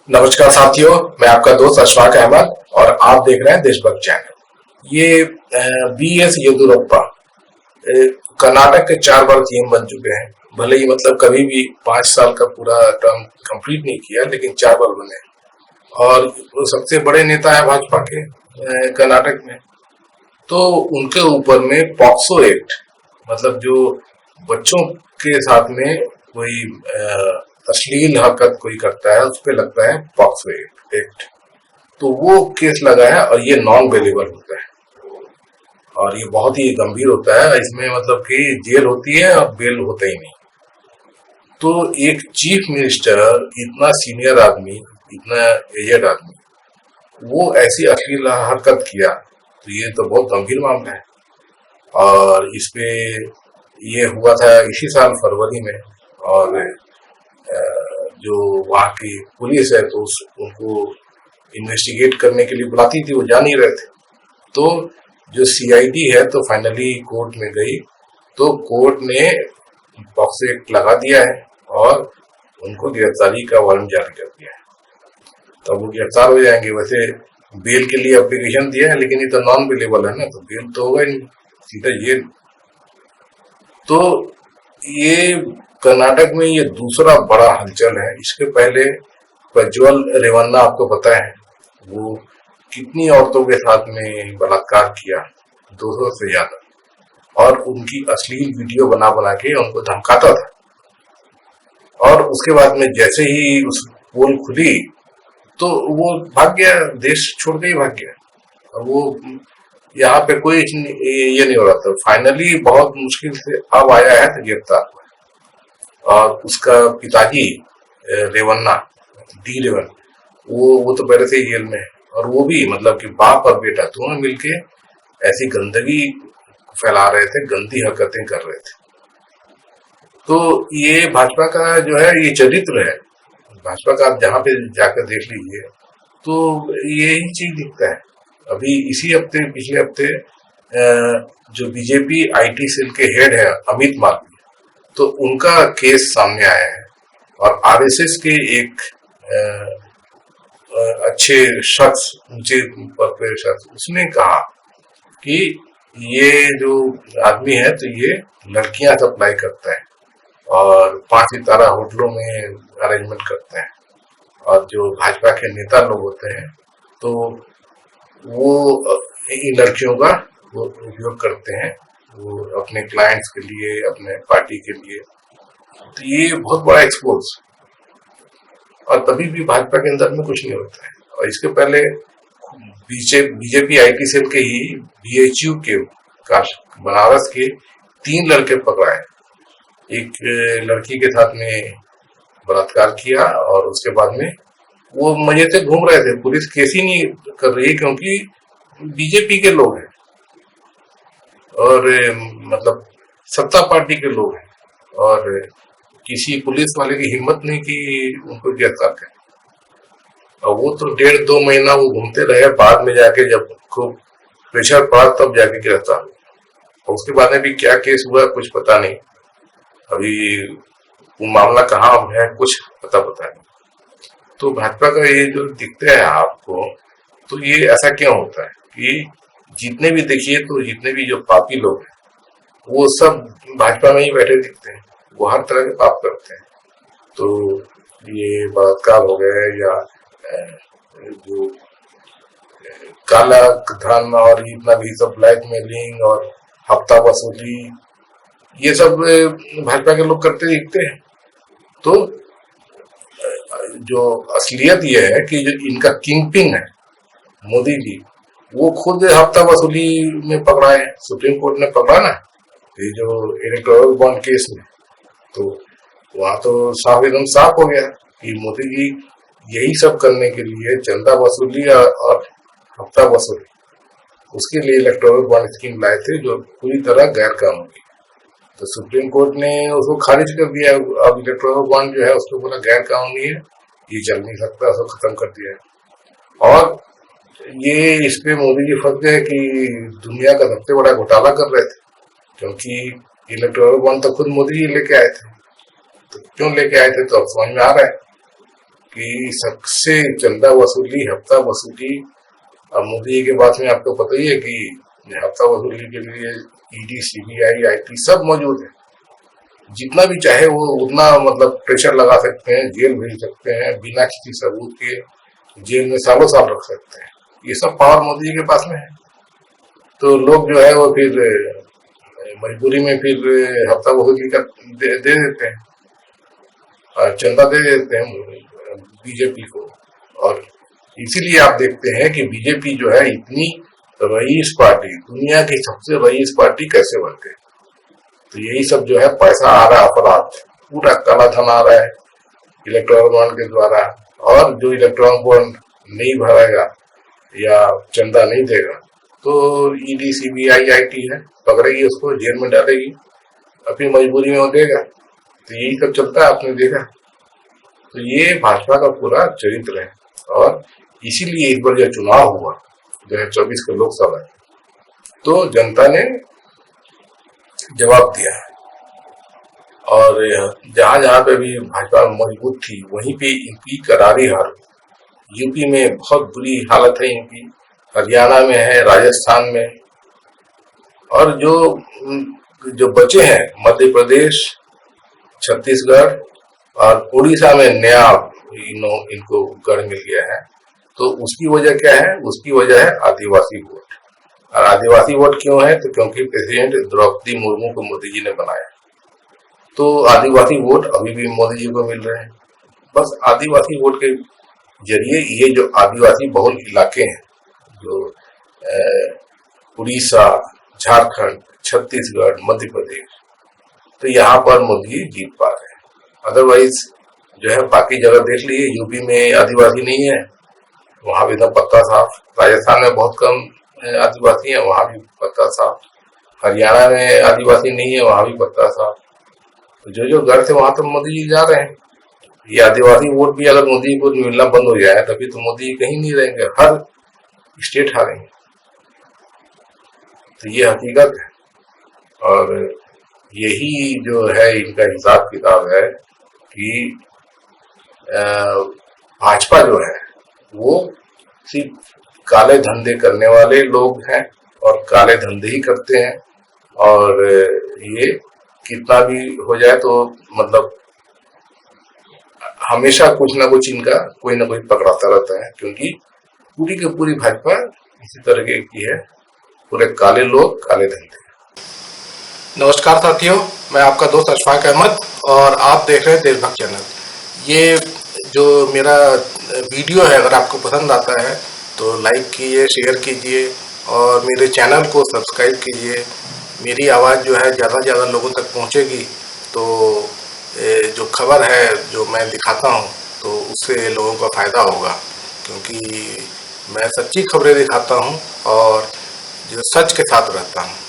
नमस्कार साथियों, मैं आपका दोस्त अशफाक अहमद और आप देख रहे हैं देशभक्त चैनल। ये बी एस येदुरप्पा कर्नाटक के 4 बार सीएम बन चुके हैं। भले ही मतलब कभी भी 5 साल का पूरा टर्म कंप्लीट नहीं किया, लेकिन 4 बार बने और वो सबसे बड़े नेता है भाजपा के कर्नाटक में। तो उनके ऊपर में पॉक्सो एक्ट, मतलब जो बच्चों के साथ में कोई अश्लील हरकत कोई करता है, उस पे लगता है पॉक्सो एक्ट। तो वो केस लगा है और ये नॉन बेलेबल होता है और ये बहुत ही गंभीर होता है। इसमें मतलब कि जेल होती है और बेल होता ही नहीं। तो एक चीफ मिनिस्टर, इतना सीनियर आदमी, इतना एजेड आदमी, वो ऐसी अश्लील हरकत किया, तो ये तो बहुत गंभीर मामला है। और इस पे ये हुआ था इसी साल फरवरी में। और जो वहाँ की पुलिस है तो उनको इन्वेस्टिगेट करने के लिए बुलाती थी, वो जा नहीं रहे थे। तो जो सीआईडी है तो फाइनली कोर्ट में गई, तो कोर्ट ने पॉक्सो एक्ट लगा दिया है और उनको गिरफ्तारी का वारंट जारी कर दिया है। तो वो गिरफ्तार हो जाएंगे। वैसे बेल के लिए एप्लीकेशन दिया है, लेकिन ये तो नॉन बेलेबल है ना, तो बेल तो होगा ही नहीं, सीधा जेल। तो ये कर्नाटक में ये दूसरा बड़ा हलचल है। इसके पहले प्रज्वल रेवन्ना, आपको पता है वो कितनी औरतों के साथ में बलात्कार किया, 200 से ज्यादा, और उनकी अश्लील वीडियो बना बना के उनको धमकाता था। और उसके बाद में जैसे ही उस पोल खुली तो वो भाग गया, देश छोड़ के ही भाग गया। और वो यहाँ पे कोई ये नहीं हो रहा था। फाइनली बहुत मुश्किल से अब आया है तो गिरफ्तार हुआ। और उसका पिताजी रेवन्ना, डी रेवन, वो तो पहले से ही जेल में है। और वो भी मतलब कि बाप और बेटा दोनों मिलके ऐसी गंदगी फैला रहे थे, गंदी हरकतें कर रहे थे। तो ये भाजपा का जो है ये चरित्र है। भाजपा का आप जहाँ पे जाकर देख लीजिए तो यही चीज दिखता है। अभी इसी हफ्ते, पिछले हफ्ते जो बीजेपी आईटी सेल के हेड है अमित मालवीय, तो उनका केस सामने आया है। और आरएसएस के एक अच्छे शख्स, ऊंचे पद पे शख्स, उसने कहा कि ये जो आदमी है तो ये लड़कियां सप्लाई करता है और 5 सितारा होटलों में अरेंजमेंट करते हैं। और जो भाजपा के नेता लोग होते हैं तो वो इन लड़कियों का वो उपयोग करते हैं, वो अपने क्लाइंट्स के लिए, अपने पार्टी के लिए। तो ये बहुत बड़ा एक्सपोज। और तभी भी भाजपा के अंदर में कुछ नहीं होता है। और इसके पहले बीजेपी आईटी सेल के ही बीएचयू के बनारस के 3 लड़के पकड़ाए। एक लड़की के साथ में बलात्कार किया और उसके बाद में वो मजे से घूम रहे थे। पुलिस केस ही नहीं कर रही क्योंकि बीजेपी के लोग हैं और मतलब सत्ता पार्टी के लोग हैं। और किसी पुलिस वाले की हिम्मत नहीं कि उनको गिरफ्तार करें। और वो तो 1.5-2 महीना वो घूमते रहे, बाद में जाके जब खूब प्रेशर पड़ा तब जाके गिरफ्तार हुआ। और उसके बाद में भी क्या केस हुआ कुछ पता नहीं। अभी वो मामला कहाँ है कुछ पता नहीं। तो भाजपा का ये जो दिखता है आपको, तो ये ऐसा क्यों होता है कि जितने भी देखिए तो जितने भी जो पापी लोग हैं वो सब भाजपा में ही बैठे दिखते हैं। वो हर तरह के पाप करते हैं। तो ये बलात्कार हो गए या जो काला धन और इतना भी सब ब्लैकमेलिंग और हफ्ता वसूली, ये सब भाजपा के लोग करते दिखते हैं। तो जो असलियत ये है कि जो इनका किंग पिन है मोदी जी, वो खुद हफ्ता वसूली में पकड़ा है। सुप्रीम कोर्ट ने पकड़ा ना, ये जो इलेक्टोरल बॉन्ड केस में, तो वहां तो साफ, एकदम साफ हो गया कि मोदी जी यही सब करने के लिए, चंदा वसूली और हफ्ता वसूली, उसके लिए इलेक्टोरल बॉन्ड स्कीम लाए थे जो पूरी तरह गैर कानूनी। तो सुप्रीम कोर्ट ने उसको खारिज कर दिया। अब इलेक्टोरल बॉन्ड जो है उसको बोला गैर कानूनी है, ये चल नहीं सकता, उसको खत्म कर दिया है। और ये इस पे मोदी जी फंस गए कि दुनिया का सबसे बड़ा घोटाला कर रहे थे, क्योंकि इलेक्टोरल बॉन्ड तो खुद मोदी जी लेके आए थे। तो क्यों लेके आए थे तो अब समझ में आ रहा है कि सबसे चंदा वसूली, हफ्ता वसूली। अब मोदी के बाद में आपको पता ही है कि हफ्ता वसूली के लिए ईडी, सीबीआई, आईटी सब मौजूद है। जितना भी चाहे वो उतना मतलब प्रेशर लगा सकते हैं, जेल भेज सकते हैं, बिना किसी सबूत के जेल में सालों साल रख सकते हैं। ये सब पावर मोदी जी के पास में है। तो लोग जो है वो फिर मजबूरी में फिर हफ्ता वसूली का दे देते हैं, चंदा दे देते हैं बीजेपी को। और इसीलिए आप देखते हैं कि बीजेपी जो है इतनी रईस पार्टी, दुनिया की सबसे रईस पार्टी कैसे बन गई। तो यही सब जो है पैसा आ रहा है, अपराध, पूरा काला धन आ रहा है इलेक्ट्रॉन बॉन्ड के द्वारा। और जो इलेक्ट्रॉन बॉन्ड नहीं भरेगा या चंदा नहीं देगा तो ईडी, सीबीआई, आईटी है, पकड़ेगी उसको, जेल में डालेगी, अपनी मजबूरी में वो देगा। तो यही सब चलता है, आपने देखा। तो ये भाजपा का पूरा चरित्र है। और इसीलिए एक बार जब चुनाव हुआ 2024 के लोकसभा, तो जनता ने जवाब दिया। और जहां जहां पे भी भाजपा मजबूत थी वहीं पे इनकी करारी हार। यूपी में बहुत बुरी हालत है इनकी, हरियाणा में है, राजस्थान में, और जो बचे हैं मध्य प्रदेश, छत्तीसगढ़ और उड़ीसा में नया इनको गढ़ मिल गया है। तो उसकी वजह क्या है? उसकी वजह है आदिवासी वोट। और आदिवासी वोट क्यों है? तो क्योंकि प्रेसिडेंट द्रौपदी मुर्मू को मोदी जी ने बनाया। तो आदिवासी वोट अभी भी मोदी जी को मिल रहे हैं। बस आदिवासी वोट के जरिए ये जो आदिवासी बहुल इलाके हैं, जो उड़ीसा, झारखंड, छत्तीसगढ़, मध्य प्रदेश, तो यहाँ पर मोदी जी जीत पा रहे हैं। अदरवाइज जो है बाकी जगह देख लीजिए, यूपी में आदिवासी नहीं है, वहां भी एकदम पत्ता साफ। राजस्थान में बहुत कम आदिवासी है, वहां भी पत्ता साफ। हरियाणा में आदिवासी नहीं है, वहां भी पत्ता साफ। जो जो घर थे वहां तो मोदी जी जा रहे हैं। ये आदिवासी वोट भी अगर मोदी को मिलना बंद हो जाए तभी तो मोदी जी कहीं नहीं रहेंगे, हर स्टेट हारेंगे। तो ये हकीकत है। और यही जो है इनका हिसाब किताब है कि भाजपा जो है वो सिर्फ काले धंधे करने वाले लोग हैं और काले धंधे ही करते हैं। और ये कितना भी हो जाए तो मतलब हमेशा कुछ ना कुछ इनका कोई ना कोई पकड़ाता रहता है, क्योंकि पूरी की पूरी भाजपा इसी तरह की है, पूरे काले लोग, काले धंधे। नमस्कार साथियों, मैं आपका दोस्त अशफाक अहमद और आप देख रहे हैं देशभक्त चैनल। ये जो मेरा वीडियो है अगर आपको पसंद आता है तो लाइक कीजिए, शेयर कीजिए और मेरे चैनल को सब्सक्राइब कीजिए। मेरी आवाज़ जो है ज़्यादा से ज़्यादा लोगों तक पहुंचेगी तो जो खबर है जो मैं दिखाता हूं तो उससे लोगों का फ़ायदा होगा, क्योंकि मैं सच्ची खबरें दिखाता हूं और जो सच के साथ रहता हूं।